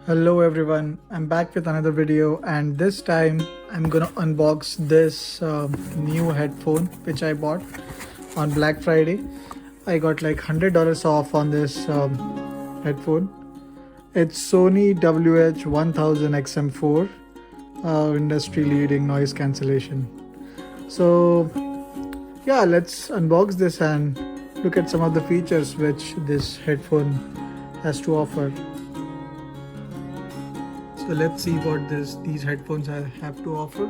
Hello everyone, I'm back with another video, and this time I'm gonna unbox this new headphone which I bought on Black Friday. I got like $100 off on this headphone. It's Sony WH-1000XM4 industry leading noise cancellation. So yeah, let's unbox this and look at some of the features which this headphone has to offer. So let's see what these headphones have to offer.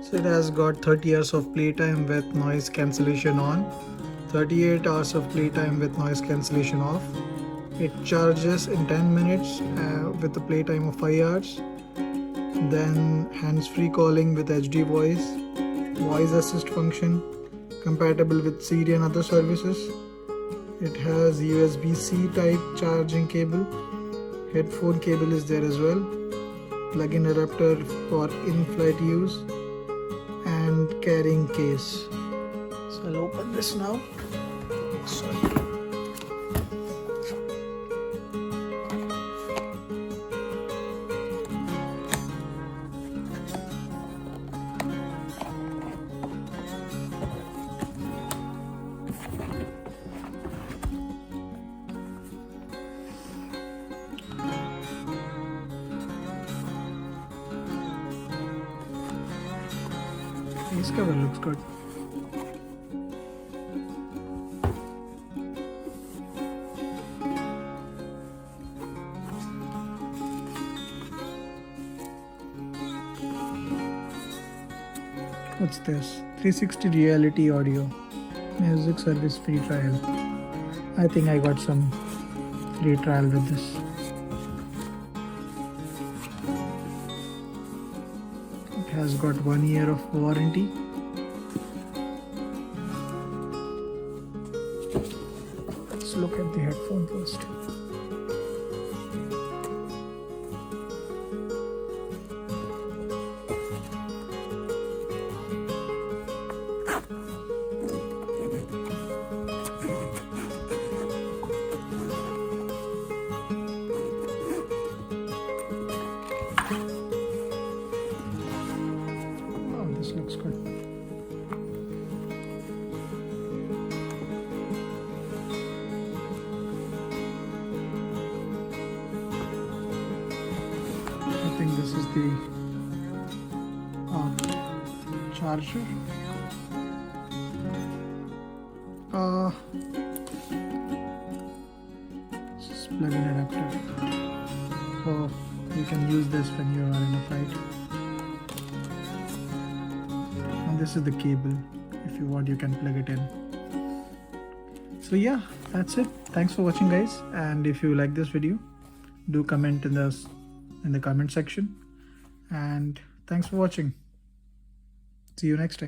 So it has got 30 hours of playtime with noise cancellation on, 38 hours of playtime with noise cancellation off. It charges in 10 minutes with a playtime of 5 hours. Then hands-free calling with HD voice assist function, compatible with Siri and other services. It has USB-C type charging cable. Headphone cable is there as well. Plug-in adapter for in-flight use and carrying case. So I'll open this now. Sorry. This cover looks good. What's this? 360 reality audio. Music service free trial. I think I got some free trial with this. It has got 1 year of warranty. Let's look at the headphone first. This looks good. I think this is the charger. This is plug-in adapter. So you can use this when you are in a flight. This is the cable. If you want, you can plug it in. So yeah, that's it. Thanks for watching, guys, and if you like this video, do comment in the comment section, and thanks for watching. See you next time.